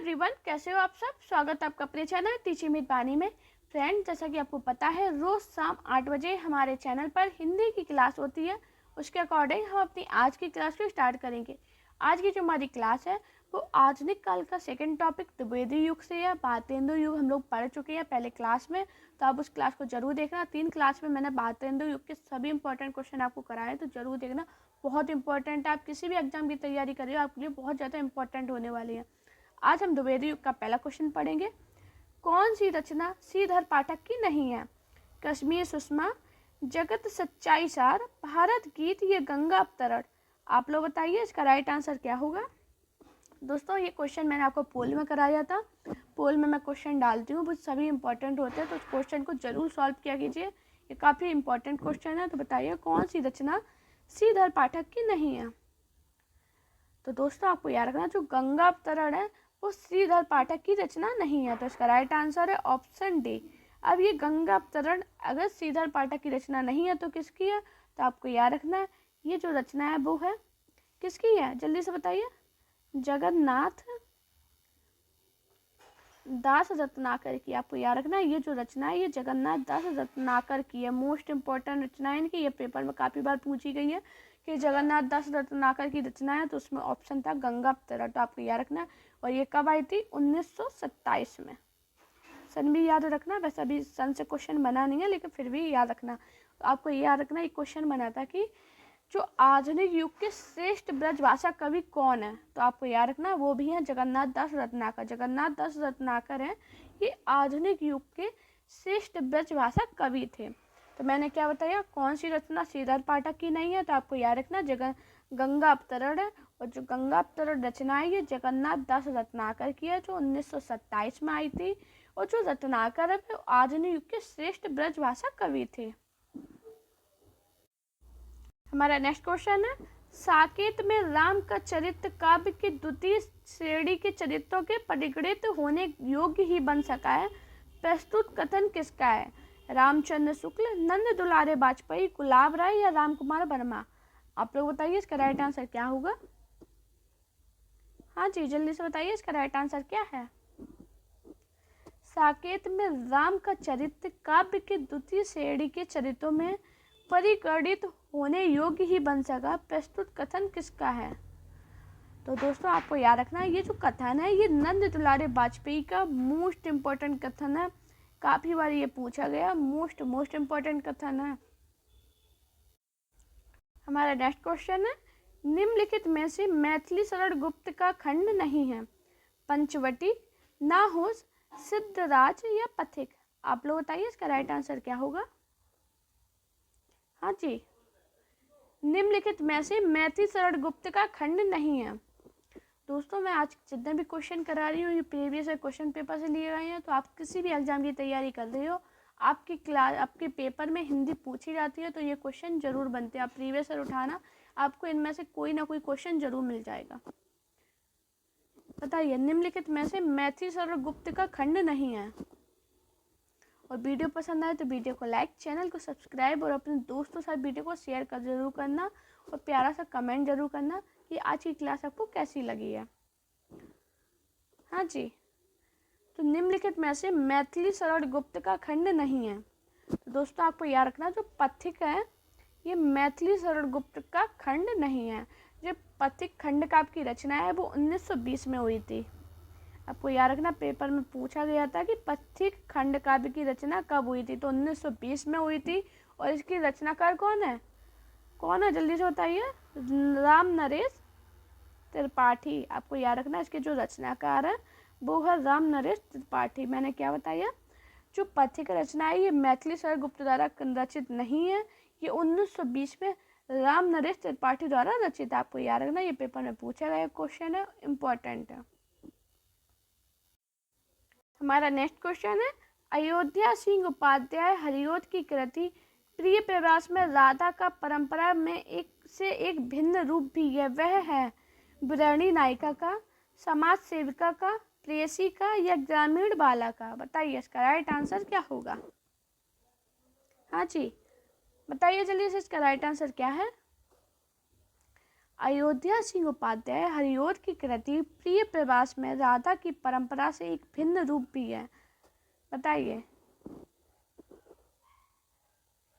Everyone, कैसे हो आप सब। स्वागत है आपका अपने चैनल टीचिंग विद बानी में। फ्रेंड, जैसा कि आपको पता है, रोज़ शाम 8 बजे हमारे चैनल पर हिंदी की क्लास होती है। उसके अकॉर्डिंग हम अपनी आज की क्लास को स्टार्ट करेंगे। आज की जो हमारी क्लास है वो आधुनिक काल का सेकंड टॉपिक द्विवेदी युग से है। भारतेंदु युग हम लोग पढ़ चुके हैं पहले क्लास में, तो आप उस क्लास को जरूर देखना। 3 क्लास में मैंने भारतेंदु युग के सभी इंपॉर्टेंट क्वेश्चन आपको कराए, तो जरूर देखना। बहुत इंपॉर्टेंट है, आप किसी भी एग्जाम की तैयारी कर रहे हो आपके लिए बहुत ज़्यादा इंपॉर्टेंट होने वाली है। आज हम द्विवेदी युग का पहला क्वेश्चन पढ़ेंगे। कौन सी रचना श्रीधर पाठक की नहीं है? कश्मीर सुषमा, जगत सच्चाई सार, भारत गीत या गंगा अवतरण। आप लोग बताइए इसका राइट आंसर क्या होगा। दोस्तों, ये क्वेश्चन मैंने आपको पोल में कराया था। पोल में मैं क्वेश्चन डालती हूँ, वो सभी इंपॉर्टेंट होते हैं, तो उस क्वेश्चन को जरूर सॉल्व किया कीजिए। ये काफ़ी इंपॉर्टेंट क्वेश्चन है। तो बताइए कौन सी रचना श्रीधर पाठक की नहीं है। तो दोस्तों, आपको याद रखना, जो गंगा अवतरण है वो श्रीधर पाठक की रचना नहीं है। तो इसका राइट आंसर है ऑप्शन डी। अब ये गंगा अवतरण अगर श्रीधर पाठक की रचना नहीं है तो किसकी है? तो आपको याद रखना है, ये जो रचना है वो है किसकी है, जल्दी से बताइए। जगन्नाथ दास रत्नाकर की। आपको याद रखना है, ये जो रचना है ये जगन्नाथ दास रत्नाकर की है। मोस्ट इंपॉर्टेंट रचना है इनकी, ये पेपर में काफ़ी बार पूछी गई है कि जगन्नाथ दास रत्नाकर की रचना है, तो उसमें ऑप्शन था गंगा अवतरण। तो आपको याद रखना है। और ये कब आई थी? 1927 में। सन भी याद रखना, वैसे अभी सन से क्वेश्चन बना नहीं है, लेकिन फिर भी याद रखना। तो आपको ये याद रखना, एक क्वेश्चन बना था कि जो आधुनिक युग के श्रेष्ठ ब्रजभाषा कवि कौन है? तो आपको याद रखना, वो भी है जगन्नाथ दास रत्नाकर। जगन्नाथ दास रत्नाकर है, ये आधुनिक युग के श्रेष्ठ ब्रजभाषा कवि थे। तो मैंने क्या बताया, कौन सी रचना श्रीधर पाठक की नहीं है? तो आपको याद रखना गंगा अवतरण है। और जो गंगा अवतरण रचना है ये जगन्नाथ दास रत्नाकर की है, जो 1927 में आई थी। और जो रत्नाकर है वो आधुनिक युग के श्रेष्ठ ब्रजभाषा कवि थे। हमारा नेक्स्ट क्वेश्चन है, साकेत में राम का चरित्र काव्य की द्वितीय श्रेणी के चरित्रों के परिगणित होने योग्य ही बन सका है। प्रस्तुत कथन किसका है? रामचंद्र शुक्ल, नंद दुलारे वाजपेयी, गुलाब राय या राम कुमार वर्मा। आप लोग बताइए इसका राइट आंसर क्या होगा। हाँ जी, जल्दी से बताइए इसका राइट आंसर क्या है। साकेत में राम का चरित्र काव्य के द्वितीय श्रेणी के चरित्रों में परिगणित होने योग्य ही बन सका। प्रस्तुत कथन किसका है? तो दोस्तों, आपको याद रखना, ये जो कथन है ये नंद दुलारे वाजपेयी का मोस्ट इम्पोर्टेंट कथन है। काफी बार ये पूछा गया, मोस्ट इम्पोर्टेंट कथन है। हमारा नेक्स्ट क्वेश्चन है, निम्नलिखित में से मैथिली शरण गुप्त का खंड नहीं है। पंचवटी, नाहोश, सिद्धराज या पथिक। आप लोग बताइए इसका राइट आंसर क्या होगा। हाँ जी, निम्नलिखित में से मैथिली शरण गुप्त का खंड नहीं है। दोस्तों, मैं आज जितने भी क्वेश्चन करा रही हूँ ये प्रीवियस क्वेश्चन पेपर से लिए गए हैं। तो आप किसी भी एग्जाम की तैयारी कर रहे हो, आपकी क्लास आपके पेपर में हिंदी पूछी जाती है, तो ये क्वेश्चन जरूर बनते हैं। आप प्रीवियस उठाना, आपको इनमें से कोई ना कोई क्वेश्चन जरूर मिल जाएगा। बताइए, निम्नलिखित में से मैथिली शरण गुप्त का खंड नहीं है। और वीडियो पसंद आए तो वीडियो को लाइक, चैनल को सब्सक्राइब और अपने दोस्तों के साथ वीडियो को शेयर कर जरूर करना। और प्यारा सा कमेंट जरूर करना कि आज की क्लास आपको कैसी लगी है। हाँ जी, तो निम्नलिखित में से मैथिली शरण गुप्त का खंड नहीं है। तो दोस्तों, आपको याद रखना, जो पथिक है ये मैथिली शरण गुप्त का खंड नहीं है। जो पथिक खंड काव्य की रचना है वो 1920 में हुई थी। आपको याद रखना, पेपर में पूछा गया था कि पथिक खंड काव्य की रचना कब हुई थी, तो 1920 में हुई थी। और इसकी रचनाकार कौन है? जल्दी से बताइए। राम नरेश त्रिपाठी। आपको याद रखना, इसके जो रचनाकार है वो है राम नरेश त्रिपाठी। मैंने क्या बताया, जो पथिक रचना है ये मैथिली शरण गुप्त द्वारा रचित नहीं है, ये 1920 में राम नरेश त्रिपाठी द्वारा रचित। आपको याद रखना, ये पेपर में पूछा गया क्वेश्चन है, इम्पोर्टेंट है। हमारा नेक्स्ट क्वेश्चन है, अयोध्या सिंह उपाध्याय हरिओद की कृति प्रिय प्रवास में राधा का परंपरा में एक से एक भिन्न रूप भी है। वह है गृहिणी नायिका का, समाज सेविका का, प्रेयसी का या ग्रामीण बाला का। बताइए इसका राइट आंसर क्या होगा। हाँ जी, बताइए जल्दी से इसका राइट आंसर क्या है। अयोध्या सिंह उपाध्याय हरिऔध की कृति प्रिय प्रवास में राधा की परंपरा से एक भिन्न रूप भी है। बताइए।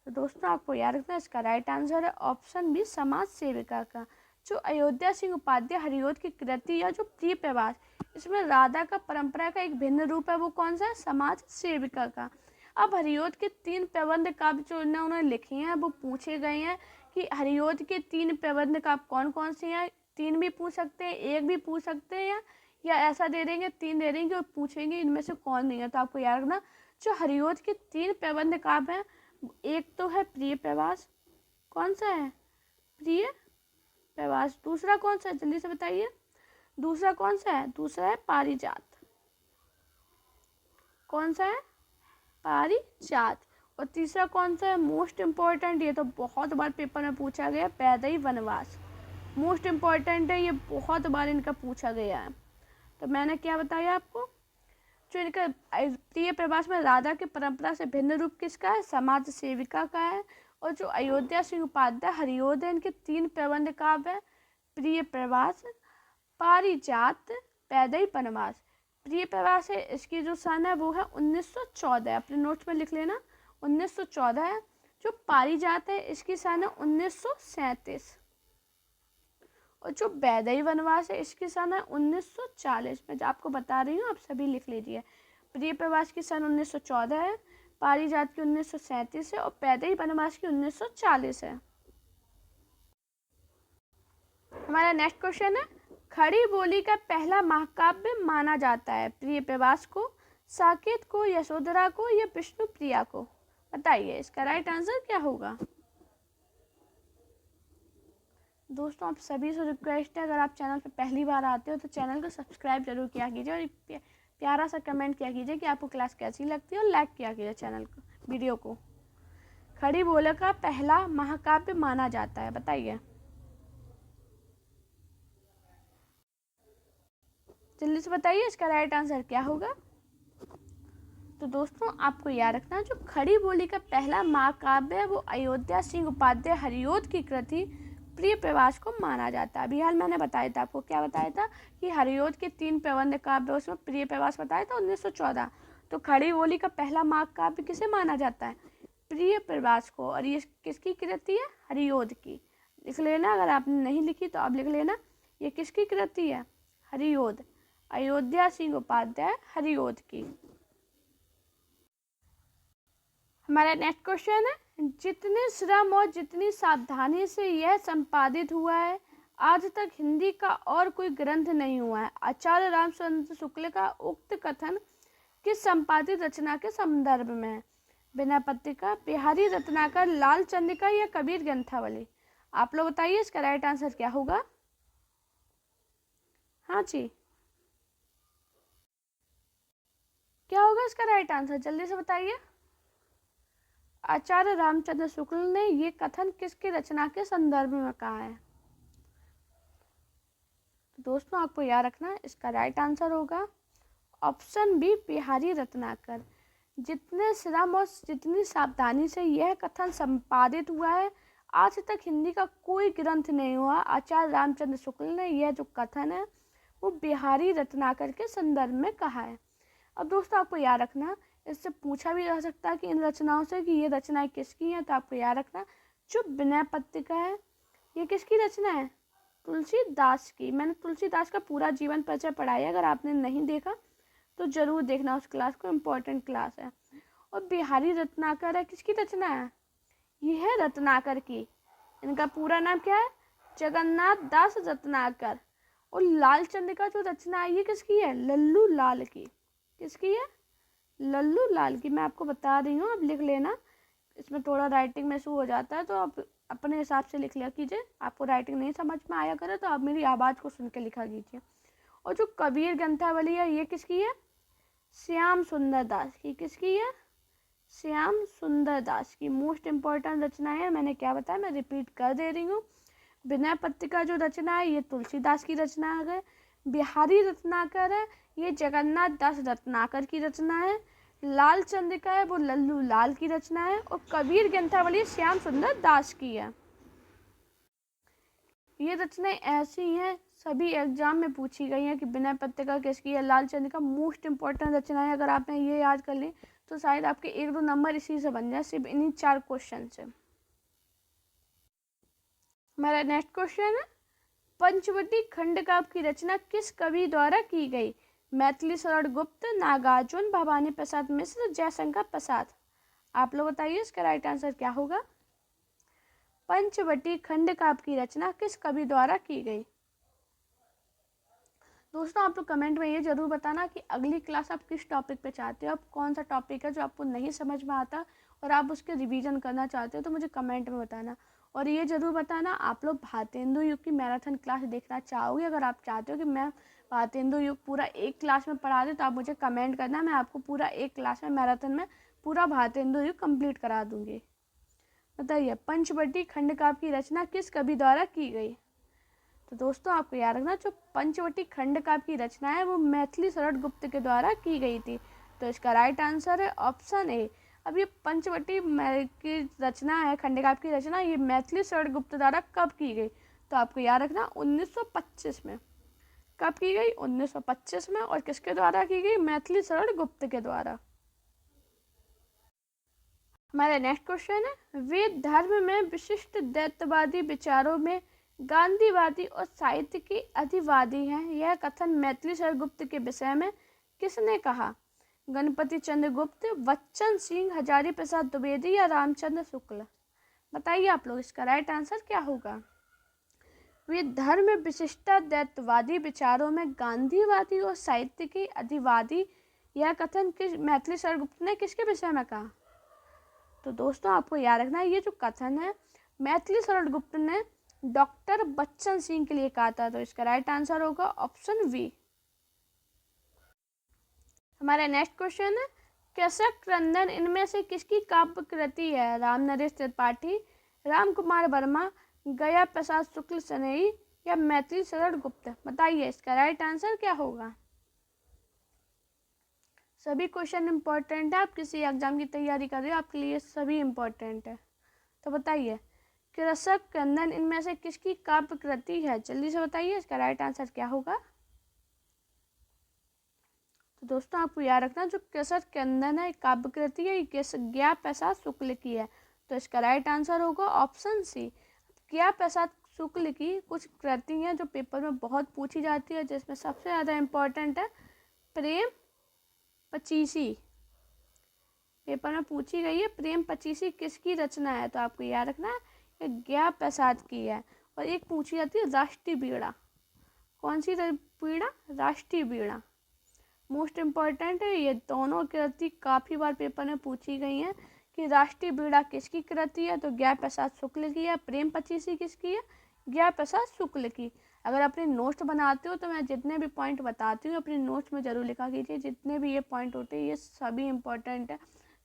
तो दोस्तों आपको याद रखना, इसका राइट आंसर है ऑप्शन बी, समाज सेविका का। जो अयोध्या सिंह उपाध्याय हरिऔध की कृति या जो प्रिय प्रवास, इसमें राधा का परंपरा का एक भिन्न रूप है, वो कौन सा है? समाज सेविका का। अब हरिऔध के 3 प्रबंध काव्य जो उन्होंने लिखे हैं वो पूछे गए हैं कि हरिऔध के 3 प्रबंध काव्य कौन कौन से हैं। 3 भी पूछ सकते हैं, 1 भी पूछ सकते हैं, या ऐसा दे देंगे 3 दे देंगे और पूछेंगे इनमें से कौन नहीं है। तो आपको याद रखना, जो हरिऔध के 3 प्रबंध काव्य हैं, एक तो है प्रिय प्रवास। कौन सा है? प्रिय प्रवास। दूसरा कौन सा है? जल्दी से बताइए। दूसरा कौन सा है? दूसरा है पारिजात। कौन सा है? पारिजात। और तीसरा कौन सा है? मोस्ट इम्पोर्टेंट, ये तो बहुत बार पेपर में पूछा गया, पैदई वनवास। मोस्ट इम्पोर्टेंट है, ये बहुत बार इनका पूछा गया है। तो मैंने क्या बताया आपको, जो इनका प्रिय प्रवास में राधा की परंपरा से भिन्न रूप किसका है? समाज सेविका का है। और जो अयोध्या सिंह उपाध्याय हरिऔध है, इनके 3 प्रबंध काव्य है, प्रिय प्रवास, पारिजात, पैदई वनवास। प्रिय प्रवास है, इसकी जो सन है वो है 1914, अपने नोट्स में लिख लेना, 1914 है। जो पारिजात है, इसकी सन है 1937। और जो पैदई वनवास है, इसकी सन है 1940। मैं जो आपको बता रही हूँ, आप सभी लिख लीजिए। प्रिय प्रवास की सन 1914 है, पारिजात की 1937 है, और पैदई वनवास की 1940 है। हमारा नेक्स्ट क्वेश्चन है, खड़ी बोली का पहला महाकाव्य माना जाता है प्रिय प्रवास को, साकेत को, यशोधरा को, या विष्णु प्रिया को? बताइए, इसका राइट आंसर क्या होगा? दोस्तों आप सभी से रिक्वेस्ट है, अगर आप चैनल पर पहली बार आते हो तो चैनल को सब्सक्राइब जरूर किया कीजिए, और प्यारा सा कमेंट किया कीजिए कि आपको क्लास कैसी लगती है, और लाइक किया कीजिए चैनल को, वीडियो को। खड़ी बोली का पहला महाकाव्य माना जाता है, बताइए। जल्दी से बताइए, इसका राइट आंसर क्या होगा? तो दोस्तों आपको याद रखना, जो खड़ी बोली का पहला महाकाव्य है वो अयोध्या सिंह उपाध्याय हरिऔध की कृति प्रिय प्रवास को माना जाता है। अभी हाल मैंने बताया था आपको, क्या बताया था कि हरिऔध के 3 प्रबंध काव्य, उसमें प्रिय प्रवास बताया था 1914। तो खड़ी बोली का पहला महाकाव्य किसे माना जाता है? प्रिय प्रवास को। और ये किसकी कृति है? हरिऔध की। लिख लेना, अगर आपने नहीं लिखी तो आप लिख लेना, ये किसकी कृति है? हरिऔध, अयोध्या सिंह उपाध्याय हरिऔध की। हमारा नेक्स्ट क्वेश्चन है, जितने श्रम और जितनी सावधानी से यह संपादित हुआ है, आज तक हिंदी का और कोई ग्रंथ नहीं हुआ है। आचार्य रामचंद्र शुक्ल का उक्त कथन किस संपादित रचना के संदर्भ में है? विनय पत्रिका, बिहारी रत्नाकर, लाल चंद्रिका, या कबीर ग्रंथावली? आप लोग बताइए, इसका राइट आंसर क्या होगा? हाँ जी, क्या होगा इसका राइट आंसर? जल्दी से बताइए। आचार्य रामचंद्र शुक्ल ने ये कथन किसकी रचना के संदर्भ में कहा है? तो दोस्तों आपको याद रखना, इसका राइट आंसर होगा ऑप्शन बी, बिहारी रत्नाकर। जितने श्रम और जितनी सावधानी से यह कथन संपादित हुआ है, आज तक हिंदी का कोई ग्रंथ नहीं हुआ। आचार्य रामचंद्र शुक्ल ने यह जो कथन है वो बिहारी रत्नाकर के संदर्भ में कहा है। अब दोस्तों आपको याद रखना, इससे पूछा भी जा सकता है कि इन रचनाओं से कि ये रचनाएं किसकी हैं। तो आपको याद रखना, जो विनय पत्रिका है ये किसकी रचना है? तुलसीदास की। मैंने तुलसीदास का पूरा जीवन परिचय पढ़ाया, अगर आपने नहीं देखा तो जरूर देखना उस क्लास को, इम्पोर्टेंट क्लास है। और बिहारी रत्नाकर है, किसकी रचना है? ये है रत्नाकर की। इनका पूरा नाम क्या है? जगन्नाथ दास रत्नाकर। और लाल चंद का जो रचना है ये किसकी है? लल्लू लाल की। किसकी है? लल्लू लाल की। मैं आपको बता रही हूँ, आप लिख लेना। इसमें थोड़ा राइटिंग में इशू हो जाता है तो आप अपने हिसाब से लिख लिया कीजिए। आपको राइटिंग नहीं समझ में आया करे तो आप मेरी आवाज़ को सुन के लिखा कीजिए। और जो कबीर ग्रंथावली है ये किसकी है? श्याम सुंदर दास की। किसकी है? श्याम सुंदर दास की। मोस्ट इम्पॉर्टेंट रचना है, मैंने क्या बताया, मैं रिपीट कर दे रही हूँ। विनय पत्रिका जो रचना है ये तुलसीदास की रचना है। बिहारी रत्नाकर है, ये जगन्नाथ दास रत्नाकर की रचना है। लाल चंद्रिका है वो लल्लू लाल की रचना है। और कबीर ग्रंथावली श्याम सुंदर दास की है। ये रचनाएं ऐसी हैं, सभी एग्जाम में पूछी गई हैं कि विनय पत्रिका किसकी है, लालचंद का। मोस्ट इंपॉर्टेंट रचनाएं अगर आपने ये याद कर ली तो शायद आपके 1-2 नंबर इसी से बन जाए, सिर्फ इन्हीं 4 क्वेश्चन से। हमारा नेक्स्ट क्वेश्चन है, पंचवटी खंड काव्य की रचना किस कवि द्वारा की गई? मैथिली शरण गुप्त, नागार्जुन, भवानी प्रसाद मिश्र, जयशंकर प्रसाद। आप लोग बताइए इसका राइट आंसर क्या होगा। पंचवटी खंड काव्य की रचना किस कवि द्वारा की गई? दोस्तों आप लोग कमेंट में ये जरूर बताना कि अगली क्लास आप किस टॉपिक पे चाहते हो, आप कौन सा टॉपिक है जो आपको नहीं समझ में आता और आप उसके रिवीजन करना चाहते हो, तो मुझे कमेंट में बताना। और ये जरूर बताना आप लोग भारतेंदु युग की मैराथन क्लास देखना चाहोगे। अगर आप चाहते हो कि मैं भारतेंदु युग पूरा एक क्लास में पढ़ा दूँ तो आप मुझे कमेंट करना, मैं आपको पूरा एक क्लास में मैराथन में पूरा भारतेंदु युग कंप्लीट करा दूँगी। बताइए पंचवटी खंड काव्य की रचना किस कवि द्वारा की गई? तो दोस्तों आपको याद रखना, जो पंचवटी खंड काव्य की रचना है वो मैथिली शरण गुप्त के द्वारा की गई थी। तो इसका राइट आंसर है ऑप्शन ए। अब ये पंचवटी की रचना है, खंड काव्य की रचना, ये मैथिली शरण गुप्त द्वारा कब की गई? तो आपको याद रखना 1925 में। कब की गई? 1925 में। और किसके द्वारा की गई? मैथिली शरण गुप्त के द्वारा। हमारा नेक्स्ट क्वेश्चन है, वे धर्म में विशिष्ट दैत्यवादी विचारों में गांधीवादी और साहित्य के अधिवादी हैं। यह कथन मैथिली शरण गुप्त के विषय में किसने कहा? गणपति चंद्र गुप्त, बच्चन सिंह, हजारी प्रसाद द्विवेदी या रामचंद्र शुक्ल। बताइए आप लोग इसका राइट आंसर क्या होगा। वे धर्म में विशिष्ट दैत्यवादी विचारों में गांधीवादी और साहित्य के अधिवादी, यह कथन किस मैथिली शरण गुप्त ने किसके विषय में कहा? तो दोस्तों आपको याद रखना है, ये जो कथन है मैथिली शरण गुप्त ने डॉक्टर बच्चन सिंह के लिए कहा था। तो इसका राइट आंसर होगा ऑप्शन बी। हमारा नेक्स्ट क्वेश्चन है, कृषक क्रंदन इनमें से किसकी काव्य कृति है? राम नरेश त्रिपाठी, राम कुमार वर्मा, गया प्रसाद शुक्ल सनेई या मैथिली शरण गुप्त। बताइए इसका राइट आंसर क्या होगा। सभी क्वेश्चन इंपॉर्टेंट है, आप किसी एग्जाम की तैयारी कर रहे हो आपके लिए सभी इंपॉर्टेंट है। तो बताइए कृषक क्रंदन इनमें से किसकी काव्य कृति है? जल्दी से बताइए इसका राइट आंसर क्या होगा। तो दोस्तों आपको याद रखना, जो कृषक क्रंदन है काव्य कृति है, गया प्रसाद शुक्ल की है। तो इसका राइट आंसर होगा ऑप्शन सी। गया प्रसाद शुक्ल की कुछ कृति हैं जो पेपर में बहुत पूछी जाती है, जिसमें सबसे ज़्यादा इम्पोर्टेंट है प्रेम पचीसी। पेपर में पूछी गई है प्रेम पचीसी किसकी रचना है? तो आपको याद रखना है गया प्रसाद की है। और एक पूछी जाती है राष्ट्रीय बीड़ा। कौन सी बीड़ा? राष्ट्रीय बीड़ा। मोस्ट इम्पॉर्टेंट है, ये दोनों कृति काफ़ी बार पेपर में पूछी गई हैं कि राष्ट्रीय बीड़ा किसकी कृति है? तो गया प्रसाद शुक्ल की है। प्रेम पचीसी किसकी है? गया प्रसाद शुक्ल की। अगर अपने नोट्स बनाते हो तो मैं जितने भी पॉइंट बताती हूँ अपने नोट्स में ज़रूर लिखा कीजिए। जितने भी ये पॉइंट होते हैं ये सभी इम्पॉर्टेंट है।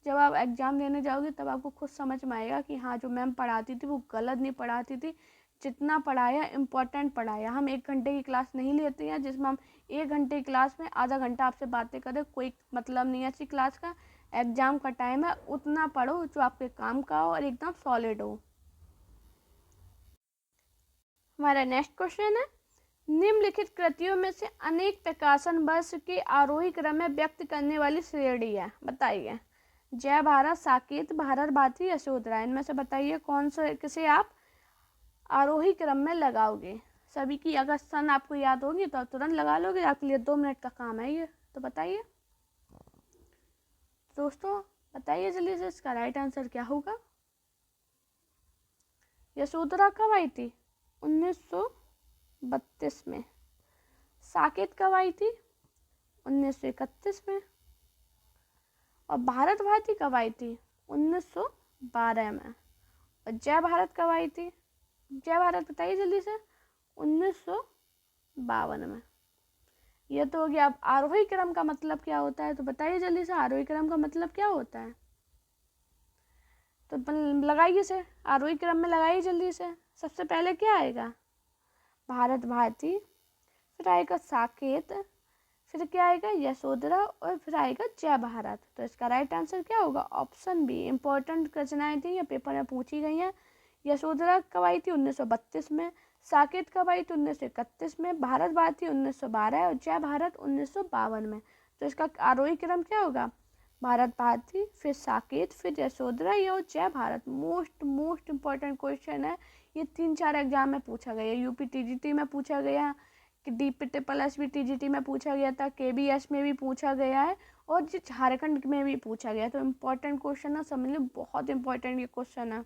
जब आप एग्ज़ाम देने जाओगे तब आपको खुद समझ में आएगा कि हाँ जो मैम पढ़ाती थी वो गलत नहीं पढ़ाती थी, जितना पढ़ाया इम्पोर्टेंट पढ़ाया। हम 1 घंटे की क्लास नहीं लेते हैं जिसमें हम 1 घंटे की क्लास में आधा घंटा आपसे बातें करें, कोई मतलब नहीं है ऐसी क्लास का। एग्ज़ाम का टाइम है, उतना पढ़ो जो आपके काम का हो और एकदम सॉलिड हो। हमारा नेक्स्ट क्वेश्चन है, निम्नलिखित कृतियों में से अनेक प्रकाशन वर्ष के आरोही क्रम में व्यक्त करने वाली श्रेणी है। बताइए जय भारत, साकेत, भारत भारती, यशोधरा। इनमें से बताइए कौन सा किसे आप आरोही क्रम में लगाओगे। सभी की अगर सन आपको याद होगी तो आप तुरंत लगा लोगे, आपके लिए 2 मिनट का काम है ये। तो बताइए दोस्तों, बताइए जल्दी से इसका राइट आंसर क्या होगा। यशोधरा कब आई थी? 1932 में। साकेत कब आई थी? 1931 में। और भारत भारती कब आई थी? 1912 में। और जय भारत कब आई थी? जय भारत बताइए जल्दी से। 1952 में। यह तो हो गया। अब आरोही क्रम का मतलब क्या होता है? तो बताइए जल्दी से आरोही क्रम का मतलब क्या होता है। तो लगाइए से, आरोही क्रम में लगाइए जल्दी से। सबसे पहले क्या आएगा? भारत भारती, फिर आएगा साकेत, फिर क्या आएगा? यशोधरा, और फिर आएगा जय भारत। तो इसका राइट आंसर क्या होगा? Option B. इंपॉर्टेंट रचनाएं थी, ये पेपर में पूछी गई हैं। यशोधरा कब आई थी? 1932 में। साकेत कब आई? तो 1931 में। भारत भारती 1912 और जय भारत 1952 में। तो इसका आरोही क्रम क्या होगा? भारत भारती, फिर साकेत, फिर यशोधरा, ये और जय भारत। मोस्ट इम्पोर्टेंट क्वेश्चन है ये। 3-4 एग्जाम में पूछा गया। यूपी टीजीटी में पूछा गया, कि DPSS भी टीजीटी में पूछा गया था, KBS में भी पूछा गया है, और जो झारखंड में भी पूछा गया। तो इम्पोर्टेंट क्वेश्चन है, समझ लो बहुत इंपॉर्टेंट ये क्वेश्चन है।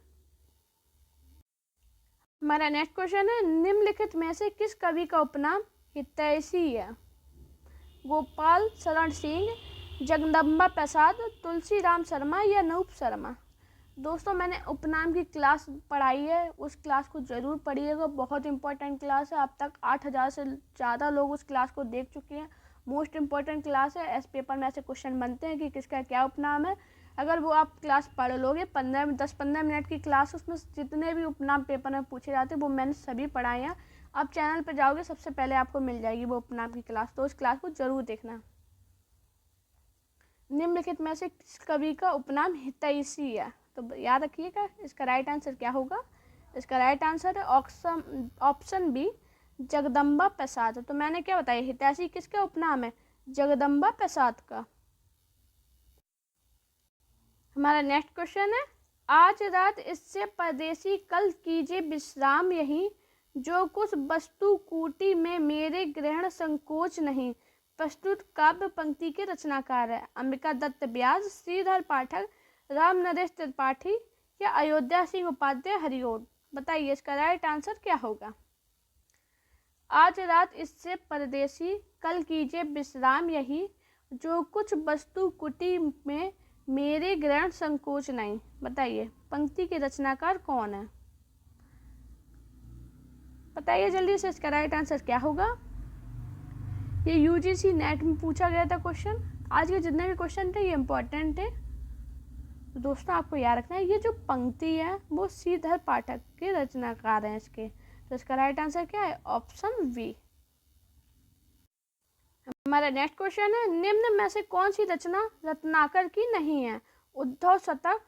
हमारा नेक्स्ट क्वेश्चन है, निम्नलिखित में से किस कवि का उपनाम हितैषी है? गोपाल शरण सिंह, जगदम्बा प्रसाद, तुलसीराम शर्मा या अनूप शर्मा? दोस्तों मैंने उपनाम की क्लास पढ़ाई है, उस क्लास को ज़रूर पढ़िएगा, बहुत इंपॉर्टेंट क्लास है। अब तक 8000 से ज़्यादा लोग उस क्लास को देख चुके हैं। मोस्ट इंपॉर्टेंट क्लास है। ऐसे पेपर में ऐसे क्वेश्चन बनते हैं कि किसका क्या उपनाम है। अगर वो आप क्लास पढ़ लोगे 10-15 मिनट की क्लास, उसमें जितने भी उपनाम पेपर में पूछे जाते हैं वो मैंने सभी पढ़ाए हैं। आप चैनल पर जाओगे सबसे पहले आपको मिल जाएगी वो उपनाम की क्लास, तो उस क्लास को ज़रूर देखना। निम्नलिखित में से किस कवि का उपनाम हितैषी है? तो याद रखिएगा इसका राइट आंसर क्या होगा। इसका राइट आंसर है ऑप्शन बी, जगदम्बा प्रसाद। तो मैंने क्या बताया, हितैषी किसका उपनाम है? जगदम्बा प्रसाद का। हमारा नेक्स्ट क्वेश्चन है, आज रात इससे परदेसी कल कीजिए विश्राम यहीं, जो कुछ वस्तु कूटी में मेरे ग्रहण संकोच नहीं। प्रस्तुत काव्य पंक्ति के रचनाकार है अंबिका दत्त व्यास, श्रीधर पाठक, राम नरेश त्रिपाठी या अयोध्या सिंह उपाध्याय हरिओड? बताइए इसका राइट आंसर क्या होगा। आज रात इससे परदेसी कल कीजिए विश्राम यही, जो कुछ वस्तु कुटी में मेरे ग्रहण संकोच नहीं। बताइए पंक्ति के रचनाकार कौन है? बताइए जल्दी से इसका राइट आंसर क्या होगा। ये UGC नेट में पूछा गया था क्वेश्चन। आज के जितने भी क्वेश्चन थे ये इम्पोर्टेंट थे। तो दोस्तों आपको याद रखना है, ये जो पंक्ति है वो श्रीधर पाठक के रचनाकार हैं इसके। तो इसका राइट आंसर क्या है? Option B. हमारा नेक्स्ट क्वेश्चन है, निम्न में से कौन सी रचना रत्नाकर की नहीं है? उद्धव शतक,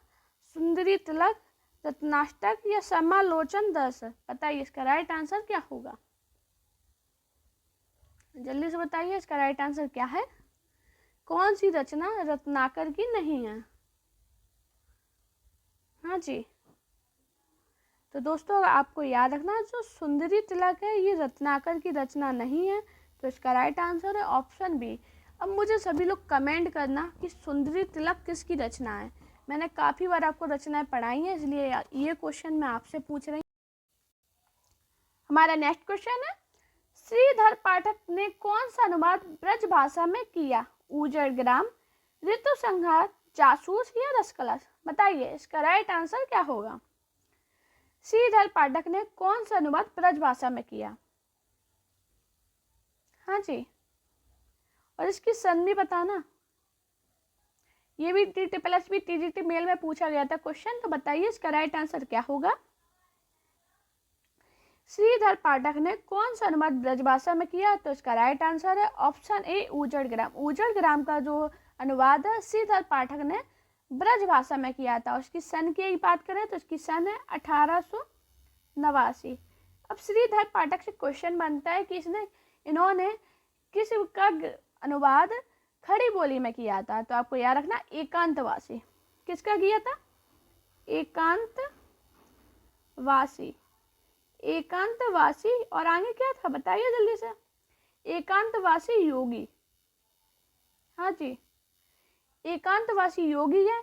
सुंदरी तिलक, रत्नाष्टक या समालोचन दर्श? बताइए इसका राइट आंसर क्या होगा। जल्दी से बताइए इसका राइट आंसर क्या है। कौन सी रचना रत्नाकर की नहीं है? हाँ जी, तो दोस्तों आपको याद रखना, जो सुंदरी तिलक है ये रत्नाकर की रचना नहीं है। तो इसका राइट आंसर है ऑप्शन बी। अब मुझे सभी लोग कमेंट करना कि सुंदरी तिलक किसकी रचना है। मैंने काफ़ी बार आपको रचनाएं पढ़ाई हैं, इसलिए ये क्वेश्चन मैं आपसे पूछ रही हूँ। हमारा नेक्स्ट क्वेश्चन है, श्रीधर पाठक ने कौन सा अनुवाद ब्रज भाषा में किया? उजड़ ग्राम, ऋतु संहार, जासूस या रसकलश? बताइए इसका राइट आंसर क्या होगा। श्रीधर पाठक ने कौन सा अनुवाद ब्रज भाषा में किया? हाँ जी, और इसकी सन भी बताना। ये भी DPSS TGT मेल में पूछा गया था क्वेश्चन। तो बताइए इसका राइट आंसर क्या होगा। श्रीधर पाठक ने कौन सा अनुवाद ब्रजभाषा में किया? तो इसका राइट आंसर है ऑप्शन ए, उजड़ ग्राम। उजड़ ग्राम का जो अनुवाद है श्रीधर पाठक ने ब्रजभाषा में किया था। उसकी सन की बात करें तो इसकी सन है 1889। अब श्रीधर पाठक से क्वेश्चन बनता है कि इन्होंने किसका अनुवाद खड़ी बोली में किया था? तो आपको याद रखना एकांतवासी। किसका किया था? एकांतवासी। एकांतवासी और आगे क्या था बताइए जल्दी से। एकांतवासी योगी। हाँ जी, एकांतवासी योगी है।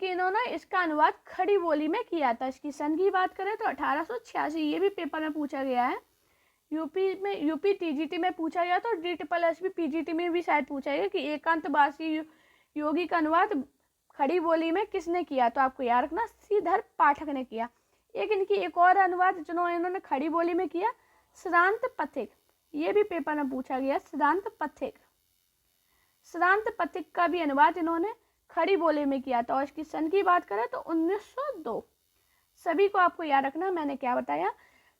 इन्होंने इसका अनुवाद खड़ी बोली में किया था। इसकी सन की बात करें तो 1886। ये भी पेपर में पूछा गया है। यूपी TGT में पूछा गया तो DPSS PGT में भी शायद पूछा गया कि एकांतवासी योगी का अनुवाद खड़ी बोली में किसने किया? तो आपको याद रखना श्रीधर पाठक ने किया। इनकी एक और अनुवाद जिन्होंने इन्होंने खड़ी बोली में किया, श्रांत पथिक। ये भी पेपर में पूछा गया, श्रांत पथिक। श्रांत पथिक का भी अनुवाद इन्होंने खड़ी बोली में किया था। और इसकी सन की बात करें तो 1902। सभी को आपको याद रखना मैंने क्या बताया।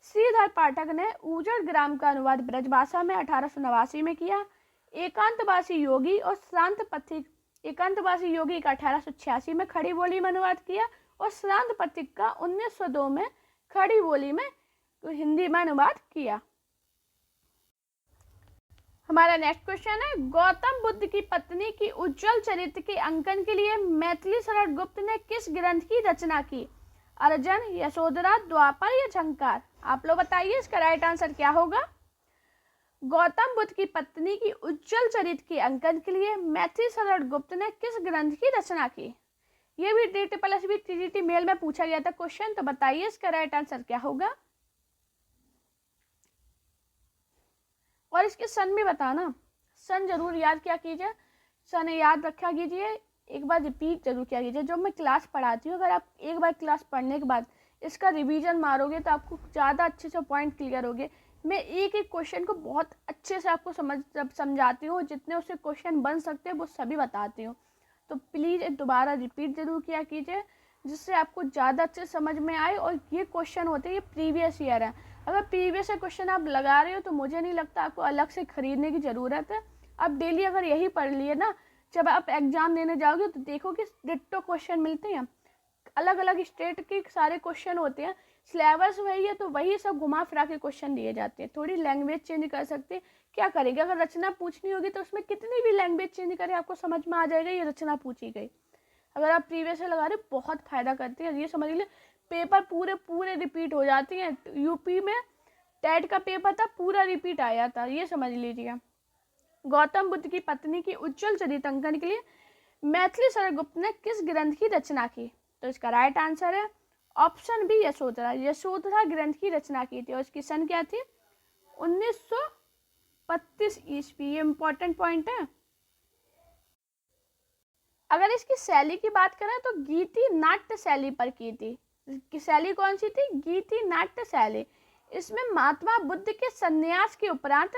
श्रीधर पाठक ने उजड़ ग्राम का अनुवाद ब्रजभाषा में 1889 में किया। एकांतवासी योगी और श्रांत पथिक, एकांतवासी योगी का 1886 में खड़ी बोली में अनुवाद किया और श्रांत पथिक का 1902 में खड़ी बोली में को हिंदी में अनुवाद किया। हमारा नेक्स्ट क्वेश्चन है, गौतम बुद्ध की पत्नी की उज्जवल चरित्र के अंकन के लिए मैथिली शरण गुप्त ने किस ग्रंथ की रचना की? अर्जन, यशोधरा, द्वापर या झंकार? आप लोग बताइए इसका राइट आंसर क्या होगा। गौतम बुद्ध की पत्नी की उज्जवल चरित्र के अंकन के लिए मैथिली शरण गुप्त ने किस ग्रंथ की रचना की? ये भी DSSB TGT मेल में पूछा गया था क्वेश्चन, तो बताइए इसका राइट आंसर क्या होगा। और इसके सन भी बताना, सन जरूर याद किया कीजिए, सन याद रखा कीजिए, एक बार रिपीट जरूर किया कीजिए। जो मैं क्लास पढ़ाती हूँ, अगर आप एक बार क्लास पढ़ने के बाद इसका रिवीजन मारोगे तो आपको ज़्यादा अच्छे से पॉइंट क्लियर होंगे। मैं एक एक क्वेश्चन को बहुत अच्छे से आपको समझाती हूँ, जितने उससे क्वेश्चन बन सकते हैं वो सभी बताती हूँ। तो प्लीज़ दोबारा रिपीट जरूर किया कीजिए, जिससे आपको ज़्यादा अच्छे समझ में आए। और ये क्वेश्चन होते हैं, ये प्रीवियस ईयर है। अगर प्रीवियस क्वेश्चन आप लगा रहे हो तो मुझे नहीं लगता आपको अलग से खरीदने की ज़रूरत है। आप डेली अगर यही पढ़ लिए ना, जब आप एग्जाम देने जाओगे तो देखो कि डिट्टो क्वेश्चन मिलते हैं। अलग अलग स्टेट के सारे क्वेश्चन होते हैं, सिलेबस वही है तो वही सब घुमा फिरा के क्वेश्चन दिए जाते हैं। थोड़ी लैंग्वेज चेंज कर सकते हैं, क्या करेंगे। अगर रचना पूछनी होगी तो उसमें कितनी भी लैंग्वेज चेंज करें आपको समझ में आ जाएगा ये रचना पूछी गई। अगर आप प्रीवियस से लगा रहे बहुत फ़ायदा करती है। ये समझ लीजिए पेपर पूरे रिपीट हो जाते हैं। यूपी में टेट का पेपर था, पूरा रिपीट आया था, ये समझ लीजिए। गौतम बुद्ध की पत्नी की उज्जवल चरित्र अंकन के लिए मैथिली शरण गुप्त ने किस ग्रंथ की रचना की? तो इसका राइट आंसर है ऑप्शन बी, यशोधरा। यशोधरा ग्रंथ की रचना की थी और इसकी सन क्या थी? 1932 ईस्वी। ये इंपॉर्टेंट पॉइंट है। अगर इसकी शैली की बात करें तो गीति नाट्य शैली पर की थी। शैली कौन सी थी? गीति नाट्य शैली। इसमें महात्मा बुद्ध के संन्यास के उपरांत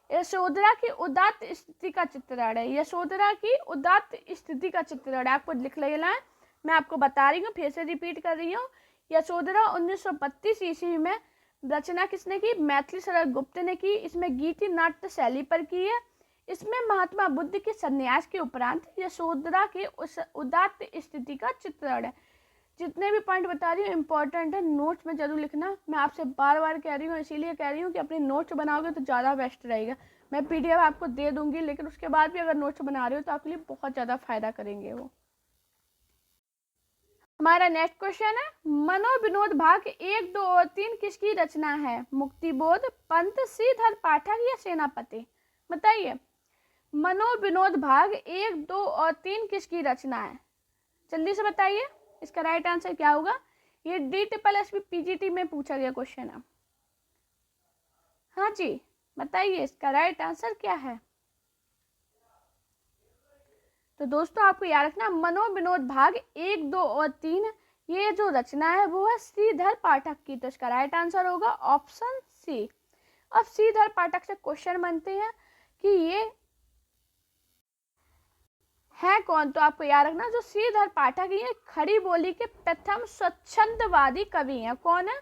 यशोधरा की उदात्त स्थिति का चित्रण है। यशोधरा की उदात्त स्थिति का चित्रण है, आपको लिख लेना है। मैं आपको बता रही हूँ, फिर से रिपीट कर रही हूँ। यशोधरा 1932 ईस्वी में रचना किसने की? मैथिली शरण गुप्त ने की। इसमें गीति नाट्य शैली पर की है। इसमें महात्मा बुद्ध के संन्यास के उपरांत यशोधरा के उस उदात्त स्थिति का चित्रण है। जितने भी पॉइंट बता रही हूँ इंपॉर्टेंट है, नोट्स में जरूर लिखना। मैं आपसे बार बार कह रही हूँ, इसीलिए कह रही हूँ कि अपने नोट्स बनाओगे तो ज़्यादा बेस्ट रहेगा। मैं PDF आपको दे दूंगी, लेकिन उसके बाद भी अगर नोट्स बना रहे हो तो आपके लिए बहुत ज़्यादा फायदा करेंगे वो। हमारा नेक्स्ट क्वेश्चन है, मनोविनोद भाग 1, 2 और 3 किसकी रचना है? मुक्तिबोध, पंत, श्रीधर पाठक या सेनापति? बताइए। मनोविनोद भाग 1, 2 और 3 किसकी रचना है? जल्दी से बताइए इसका राइट आंसर क्या होगा। ये DSSB PGT में पूछा गया क्वेश्चन है। हाँ जी, बताइए इसका राइट आंसर क्या है। तो दोस्तों आपको याद रखना, मनोविनोद भाग 1, 2 और 3 ये जो रचना है वो है श्रीधर पाठक की। तो इसका राइट आंसर होगा ऑप्शन सी। अब श्रीधर पाठक से क्वेश्चन बनते हैं कि ये है कौन। तो आपको याद रखना, जो श्रीधर पाठक ये खड़ी बोली के प्रथम स्वच्छंदवादी कवि हैं। कौन है?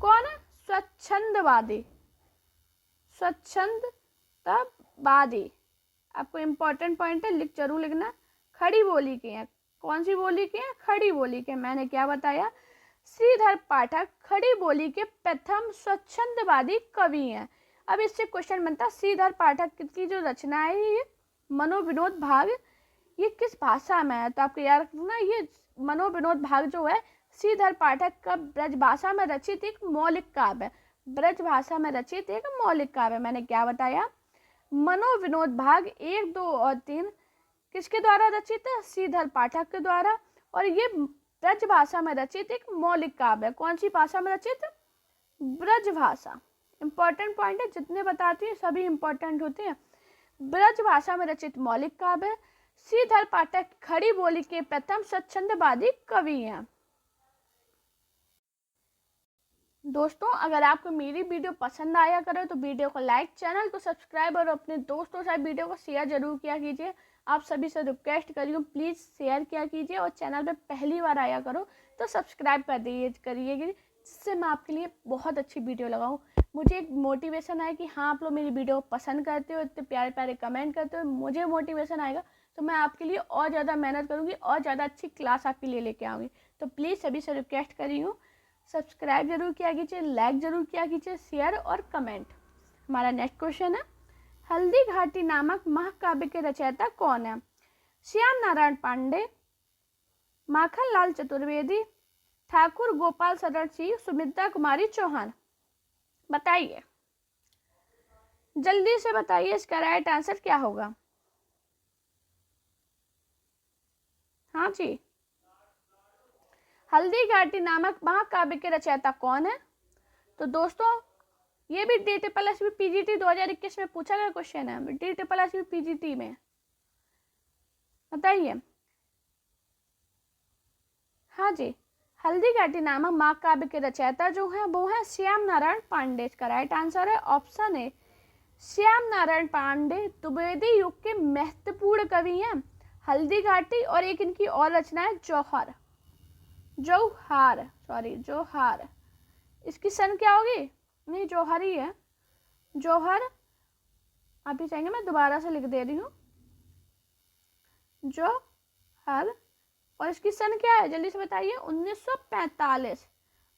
कौन है? स्वच्छंदवादी, स्वच्छंदवादी। आपको इंपॉर्टेंट पॉइंट है, जरूर लिखना। खड़ी बोली के हैं। कौन सी बोली के हैं? खड़ी बोली के। मैंने क्या बताया? श्रीधर पाठक खड़ी बोली के प्रथम स्वच्छंदवादी कवि हैं। अब इससे क्वेश्चन बनता है, श्रीधर पाठक की जो रचना है ये मनोविनोद भाग, ये किस भाषा में है? तो आपको याद रखना, ये मनोविनोद भाग जो है श्रीधर पाठक का ब्रज भाषा में रचित एक मौलिक काव्य है। ब्रज भाषा में रचित एक मौलिक काव्य। मैंने क्या बताया? मनोविनोद भाग 1, 2 और 3 किसके द्वारा रचित है? श्रीधर पाठक के द्वारा। और ये ब्रज भाषा में रचित एक मौलिक काव्य है। कौन सी भाषा में रचित? ब्रज भाषा। इंपॉर्टेंट पॉइंट है, जितने बताती है सभी इंपॉर्टेंट होते हैं। ब्रज भाषा में रचित मौलिक काव्य। श्रीधर पाठक खड़ी बोली के प्रथम स्वच्छंदवादी कवि हैं। दोस्तों अगर आपको मेरी वीडियो पसंद आया करो तो वीडियो को लाइक, चैनल को सब्सक्राइब और अपने दोस्तों से वीडियो को शेयर जरूर किया कीजिए। आप सभी से रिक्वेस्ट करी हूँ, प्लीज़ शेयर किया कीजिए। और चैनल पे पहली बार आया करो तो सब्सक्राइब करिए, जिससे मैं आपके लिए बहुत अच्छी वीडियो लगाऊँ। मुझे एक मोटिवेशन है कि हाँ आप लोग मेरी वीडियो को पसंद करते हो, इतने प्यारे प्यारे कमेंट करते हो, मुझे मोटिवेशन आएगा तो मैं आपके लिए और ज़्यादा मेहनत करूँगी और ज़्यादा अच्छी क्लास आपके लिए लेके आऊँगी। तो प्लीज़ सभी से रिक्वेस्ट करी हूँ, सब्सक्राइब जरूर किया कीजिए, लाइक जरूर किया कीजिए, शेयर और कमेंट। हमारा नेक्स्ट क्वेश्चन है, हल्दी घाटी नामक महाकाव्य के रचयिता कौन है? श्याम नारायण पांडे, माखनलाल चतुर्वेदी, ठाकुर गोपाल शरण सिंह, सुमित्रा कुमारी चौहान। बताइए, जल्दी से बताइए, इसका राइट आंसर क्या होगा? हाँ जी, हल्दी घाटी नामक महाकाव्य के रचयिता कौन है? तो दोस्तों, ये भी DSSB PGT 2021 में पूछा गया क्वेश्चन है, DSSB PGT में। बताइए। हाँ जी, हल्दी घाटी नामक महाकाव्य के रचयिता जो है वो है श्याम नारायण पांडे। इसका राइट आंसर है ऑप्शन ए, श्याम नारायण पांडे द्विवेदी युग के महत्वपूर्ण कवि हैं। हल्दी घाटी और एक इनकी और रचना है जौहर, जौहार। इसकी सन क्या होगी? नहीं, जौहर ही है, जौहर। अभी चाहेंगे मैं दोबारा से लिख दे रही हूँ, जौहर। और इसकी सन क्या है? जल्दी से बताइए। 1945।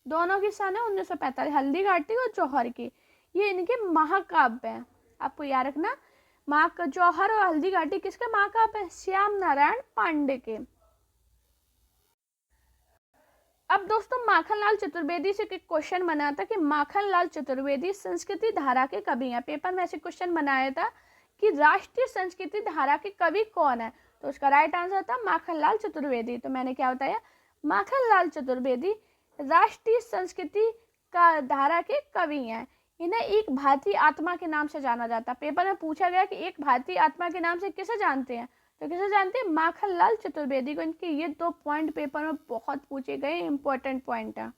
दोनों की सन है 1945, हल्दी घाटी और जौहर की। ये इनके महाकाव्य हैं, आपको याद रखना। जौहर और हल्दी घाटी किसके महाकाव्य है? श्याम नारायण पांडे के। अब दोस्तों, माखनलाल चतुर्वेदी से एक क्वेश्चन बना था कि माखनलाल चतुर्वेदी संस्कृति धारा के कवि हैं। पेपर में ऐसे क्वेश्चन बनाया था कि राष्ट्रीय संस्कृति धारा के कवि कौन है? तो उसका राइट आंसर था माखनलाल चतुर्वेदी। तो मैंने क्या बताया? माखनलाल चतुर्वेदी राष्ट्रीय संस्कृति का धारा के कवि हैं। इन्हें एक भारतीय आत्मा के नाम से जाना जाता है। पेपर में पूछा गया कि एक भारतीय आत्मा के नाम से किसे जानते हैं? तो किसे जानते हैं? माखनलाल चतुर्वेदी को। इनके ये 2 पॉइंट पेपर में बहुत पूछे गए, इंपॉर्टेंट पॉइंट है।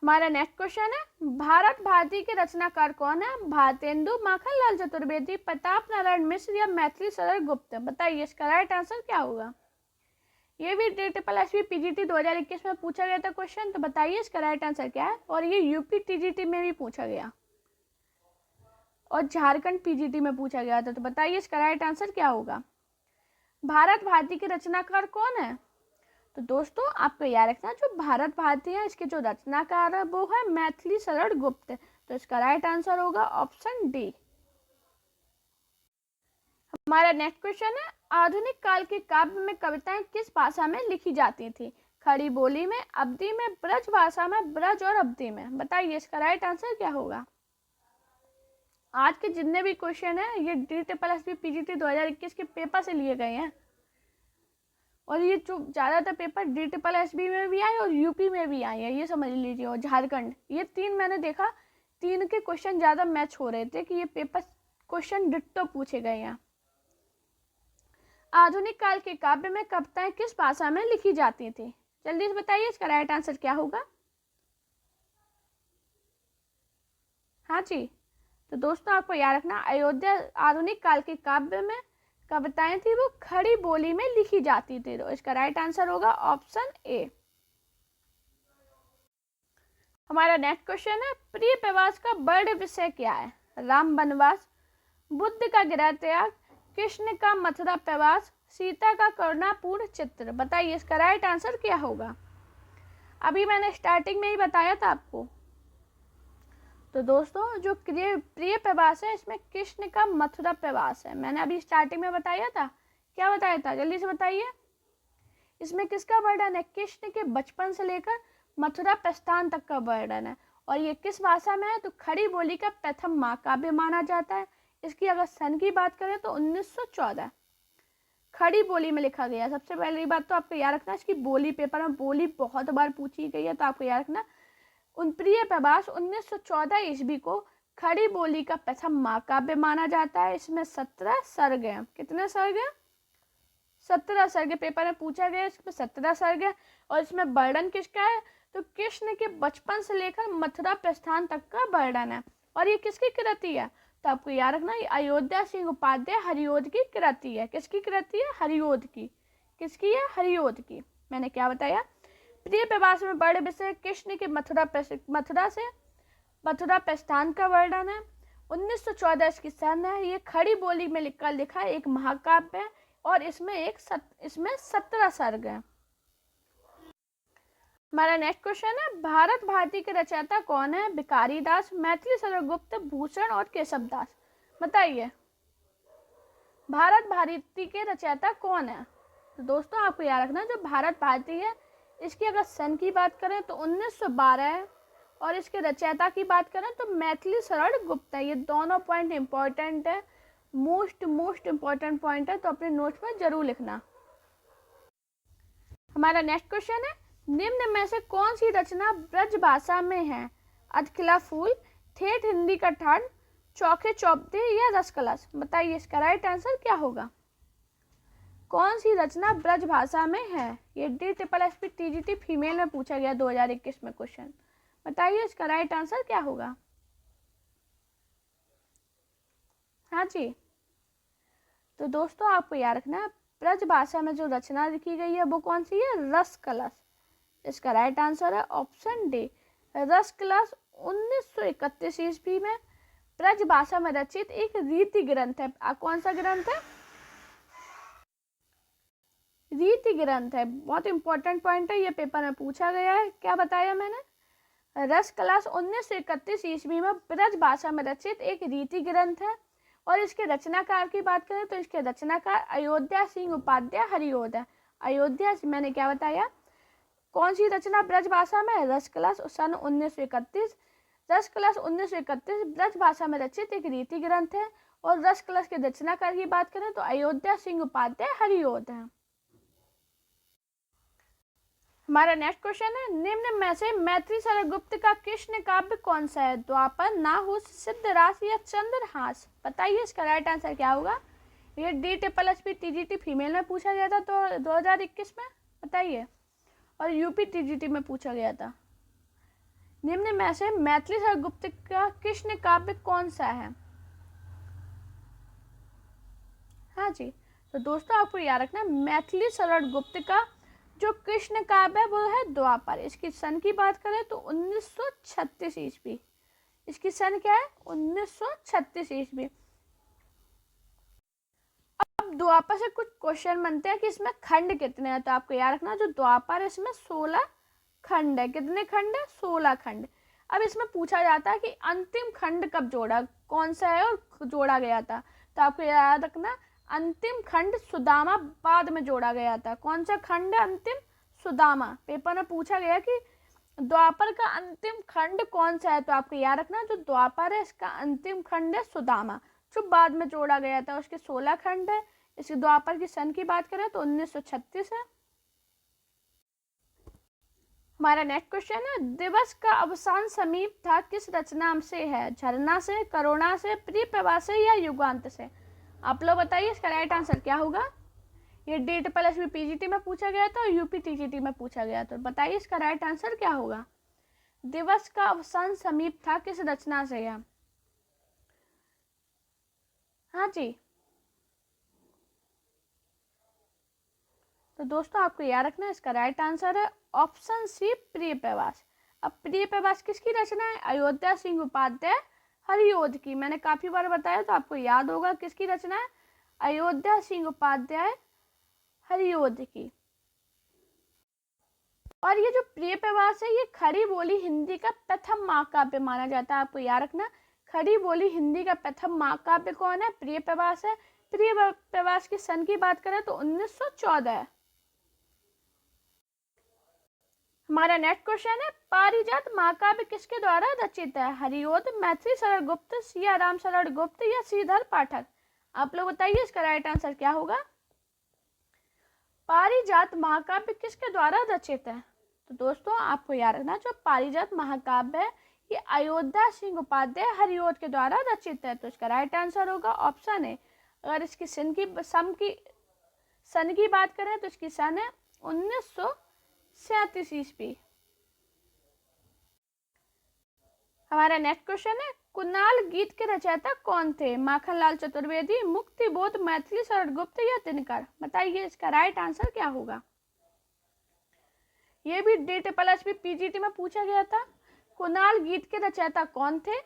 हमारा नेक्स्ट क्वेश्चन है, भारत भारती के रचनाकार कौन है? भारतेंदु, माखनलाल चतुर्वेदी, प्रताप नारायण मिश्र या मैथिली शरण गुप्त। बताइए, इसका राइट आंसर क्या होगा? ये भी DSSB PGT 2021 में पूछा गया था क्वेश्चन। तो बताइए, इसका राइट आंसर क्या है? और ये UP TGT में भी पूछा गया और झारखंड PGT में पूछा गया था। तो बताइए, इसका राइट आंसर क्या होगा? भारत भारती के रचनाकार कौन है? तो दोस्तों, आपको याद रखना, जो भारत भारती है इसके जो रचनाकार है वो है मैथिली शरण गुप्त। तो इसका राइट आंसर होगा ऑप्शन डी। हमारा नेक्स्ट क्वेश्चन है, आधुनिक काल के काव्य में कविताएं किस भाषा में लिखी जाती थी? खड़ी बोली में, अवधी में, ब्रज भाषा में, ब्रज और अवधी में। बताइए, इसका राइट आंसर क्या होगा? आज के जितने भी क्वेश्चन है ये DSSB PGT 2021 के पेपर से लिए गए हैं। और ये जो ज़्यादातर पेपर DSSB में भी आए और UP में भी आए हैं, ये समझ लीजिए। और झारखंड, ये 3 मैंने देखा, 3 के क्वेश्चन ज़्यादा मैच हो रहे थे कि ये पेपर क्वेश्चन डिट्टो पूछे गए हैं। आधुनिक काल के काव्य में कविताएं किस भाषा में लिखी जाती थी? जल्दी से बताइए, इसका राइट आंसर क्या होगा? हाँ जी, तो दोस्तों आपको याद रखना, अयोध्या आधुनिक काल के काव्य में कविताएं थी वो खड़ी बोली में लिखी जाती थी। तो इसका राइट आंसर होगा ऑप्शन ए। हमारा नेक्स्ट क्वेश्चन है, प्रिय प्रवास का वर्ण विषय क्या है? राम वनवास, बुद्ध का गृह त्याग, कृष्ण का मथुरा प्रवास, सीता का करुणापूर्ण चित्र। बताइए, इसका राइट आंसर क्या होगा? अभी मैंने स्टार्टिंग में ही बताया था आपको। तो दोस्तों, जो प्रिय प्रवास है इसमें कृष्ण का मथुरा प्रवास है। मैंने अभी स्टार्टिंग में बताया था। क्या बताया था? जल्दी से बताइए। इसमें किसका वर्णन है? कृष्ण के बचपन से लेकर मथुरा प्रस्थान तक का वर्णन है। और ये किस भाषा में है? तो खड़ी बोली का प्रथम महाकाव्य माना जाता है। इसकी अगर सन की बात करें तो 1914 खड़ी बोली में लिखा गया। सबसे पहली बात तो आपको याद रखना, इसकी बोली, पेपर में बोली बहुत बार पूछी गई है, तो आपको याद रखना प्रिय प्रवास 1914 ईस्वी को खड़ी बोली का प्रथम महाकाव्य माना जाता है। इसमें 17 सर्ग हैं। कितने सर्ग हैं? 17 सर्ग। पेपर में पूछा गया, इसमें 17 सर्ग है। और इसमें वर्णन किसका है? तो कृष्ण के बचपन से लेकर मथुरा प्रस्थान तक का वर्णन है। और ये किसकी कृति है? तो आपको याद रखना, ये अयोध्या सिंह उपाध्याय हरिओद की कृति है। किसकी कृति है? हरिओद की। किसकी है? हरिओद की। मैंने क्या बताया? प्रिय प्रवास में वर्ण विषय कृष्ण के मथुरा प्रस्थान का वर्णन है। 1914 इसकी सन है। ये खड़ी बोली में लिखा एक महाकाव्य है और इसमें 17 सर्ग है। हमारा नेक्स्ट क्वेश्चन है, भारत भारती के रचयिता कौन है? भिखारी दास, मैथिली शरण गुप्त, भूषण और केशव दास। बताइए, भारत भारती के रचयिता कौन है? तो दोस्तों आपको याद रखना, जो भारत भारती है इसकी अगर सन की बात करें तो 1912 है, और इसके रचयिता की बात करें तो मैथिली शरण गुप्त है। ये दोनों पॉइंट इंपॉर्टेंट है, मोस्ट इंपॉर्टेंट पॉइंट है, तो अपने नोट्स में जरूर लिखना। हमारा नेक्स्ट क्वेश्चन है, निम्न में से कौन सी रचना ब्रज भाषा में है? अधखिला फूल, ठेठ हिंदी का ठंड, चौखे चौपदे या रसकलश। बताइए इसका राइट आंसर क्या होगा? कौन सी रचना ब्रज भाषा में है? ये DSSB TGT फीमेल में पूछा गया 2021 में क्वेश्चन। बताइए इसका राइट आंसर क्या होगा? हाँ जी, तो दोस्तों आपको याद रखना है, ब्रज भाषा में जो रचना लिखी गई है वो कौन सी है? रसकलश। इसका राइट आंसर है ऑप्शन डी, रसकलश। 1931 ईस्वी में ब्रज भाषा में रचित एक रीति ग्रंथ है। कौन सा ग्रंथ है? रीति ग्रंथ है। बहुत इंपॉर्टेंट पॉइंट है, ये पेपर में पूछा गया है। क्या बताया मैंने? रसकलश 1931 ईस्वी में ब्रज भाषा में रचित एक रीति ग्रंथ है, और इसके रचनाकार की बात करें तो इसके रचनाकार अयोध्या सिंह उपाध्याय हरिओद है। अयोध्या मैंने क्या बताया, कौन सी रचना ब्रज भाषा में? रसकलश सन 1931। रसकलश 1931 ब्रज भाषा में रचित एक रीति ग्रंथ है, और रसकलश के रचनाकार की बात करें तो अयोध्या सिंह उपाध्याय हरिओद है। हमारा नेक्स्ट क्वेश्चन है, निम्न में से मैथिली शरण गुप्त का कृष्ण काव्य कौन सा है? द्वापर, नाहुस, सिद्धरास या चंद्रहास। बताइए इसका राइट आंसर क्या होगा? ये DSSB TGT फीमेल में पूछा गया था तो 2021 में। बताइए, और UP TGT में पूछा गया था। निम्न में से मैथिली शरण गुप्त का कृष्ण काव्य कौन सा है? हाँ जी, तो दोस्तों आपको याद रखना, मैथिली शरण गुप्त का जो कृष्ण काव्य है वो है द्वापर। इसकी सन की बात करें तो 1936 ईस्वी। इसकी सन क्या है? 1936 ईस्वी। अब द्वापर से कुछ क्वेश्चन बनते हैं कि इसमें खंड कितने हैं, तो आपको याद रखना, जो द्वापर है इसमें 16 खंड है। कितने खंड है? 16 खंड। अब इसमें पूछा जाता है कि अंतिम खंड कब जोड़ा, कौन सा है और जोड़ा गया था, तो आपको याद रखना, अंतिम खंड सुदामा बाद में जोड़ा गया था। कौन सा खंड है अंतिम? सुदामा। पेपर में पूछा गया कि द्वापर का अंतिम खंड कौन सा है, तो आपको याद रखना, जो द्वापर है इसका अंतिम खंड है सुदामा, जो बाद में जोड़ा गया था। उसके 16 खंड है। इसके द्वापर की सन की बात करें तो 1936 है। हमारा नेक्स्ट क्वेश्चन है, दिवस का अवसान समीप था किस रचना से है? झरना से, करुणा से, प्रिय प्रवाह से या युगांत से। आप लोग बताइए इसका राइट आंसर क्या होगा? ये DSSB PGT में पूछा गया था और UP TGT में पूछा गया, तो बताइए इसका राइट आंसर क्या होगा? दिवस का अवसान समीप था किस रचना से है? हाँ जी, तो दोस्तों आपको याद रखना, इसका राइट आंसर है ऑप्शन सी, प्रिय प्रवास। अब प्रिय प्रवास किसकी रचना है? अयोध्या सिंह उपाध्याय हरिओद की। मैंने काफी बार बताया तो आपको याद होगा किसकी रचना है? अयोध्या सिंह उपाध्याय हरिओद की। और ये जो प्रिय प्रवास है ये खड़ी बोली हिंदी का प्रथम महाकाव्य माना जाता है। आपको याद रखना, खड़ी बोली हिंदी का प्रथम महाकाव्य कौन है? प्रिय प्रवास है। प्रिय प्रवास की सन की बात करें तो 1914 है। हमारा नेक्स्ट क्वेश्चन है, पारिजात महाकाव्य किसके द्वारा रचित है? हरिओद, मैथिली शरण गुप्त, सियाराम शरण गुप्त या श्रीधर पाठक। आप लोग बताइए इसका राइट आंसर क्या होगा? पारिजात महाकाव्य किसके द्वारा रचित है? तो दोस्तों आपको याद रखना, जो पारिजात महाकाव्य है ये अयोध्या सिंह उपाध्याय हरिओद के द्वारा रचित है, तो इसका राइट आंसर होगा ऑप्शन ए। अगर इसकी सन की बात करें तो इसकी सन है 1937 ईस्वी। हमारा नेक्स्ट क्वेश्चन है, कुणाल गीत के रचयिता कौन थे? माखनलाल चतुर्वेदी, मुक्तिबोध, मैथिली शरण गुप्त या दिनकर। बताइए इसका राइट आंसर क्या होगा? ये भी DSSB PGT में पूछा गया था। कुणाल गीत के रचयिता कौन थे?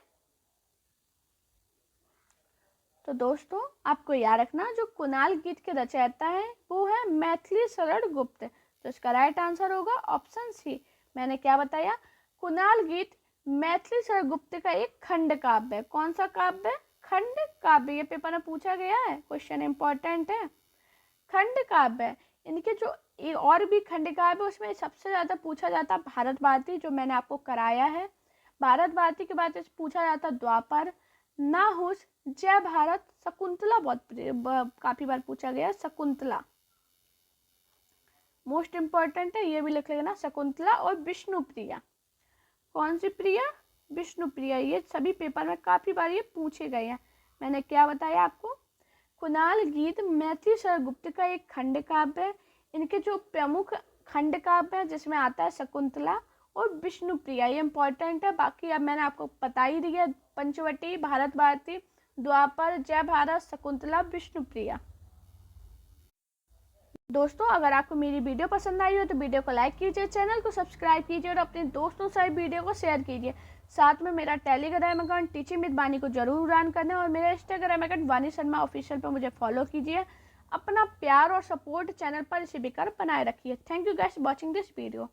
तो दोस्तों आपको याद रखना, जो कुणाल गीत के रचयिता है वो है मैथिली शरण गुप्त, तो इसका राइट आंसर होगा ऑप्शन सी, मैंने क्या बताया? कुणाल गीत मैथिली शरद गुप्त का एक खंड काव्य है। कौन सा काव्य है? खंड काव्य। ये पेपर में पूछा गया है, क्वेश्चन इंपॉर्टेंट है। खंड काव्य है। इनके जो और भी खंड काव्य, उसमें सबसे ज़्यादा पूछा जाता भारत भारती, जो मैंने आपको कराया है। भारत भारती के बाद पूछा जाता द्वापर, नाहुस, जय भारत, शकुंतला। बहुत काफ़ी बार पूछा गया शकुंतला, मोस्ट इम्पॉर्टेंट है, ये भी लिख लेना, शकुंतला। और विष्णु प्रिया। कौन सी प्रिया? विष्णु प्रिया। ये सभी पेपर में काफ़ी बार ये पूछे गए हैं। मैंने क्या बताया आपको? कुणाल गीत मैथिली शरद गुप्त का एक खंड काव्य है। इनके जो प्रमुख खंड काव्य है जिसमें आता है शकुंतला और विष्णु प्रिया, ये इंपॉर्टेंट है। बाकी अब मैंने आपको बता ही दिया, पंचवटी, भारत भारती, द्वापर, जय भारत, शकुंतला, विष्णु प्रिया। दोस्तों, अगर आपको मेरी वीडियो पसंद आई हो तो वीडियो को लाइक कीजिए, चैनल को सब्सक्राइब कीजिए और अपने दोस्तों से वीडियो को शेयर कीजिए। साथ में मेरा टेलीग्राम अकाउंट टीचिंग विद वानी को जरूर रन करना और मेरा इंस्टाग्राम अकाउंट वानी शर्मा ऑफिशियल पर मुझे फॉलो कीजिए। अपना प्यार और सपोर्ट चैनल पर इसी बेकार बनाए रखिए। Thank you guys watching this video.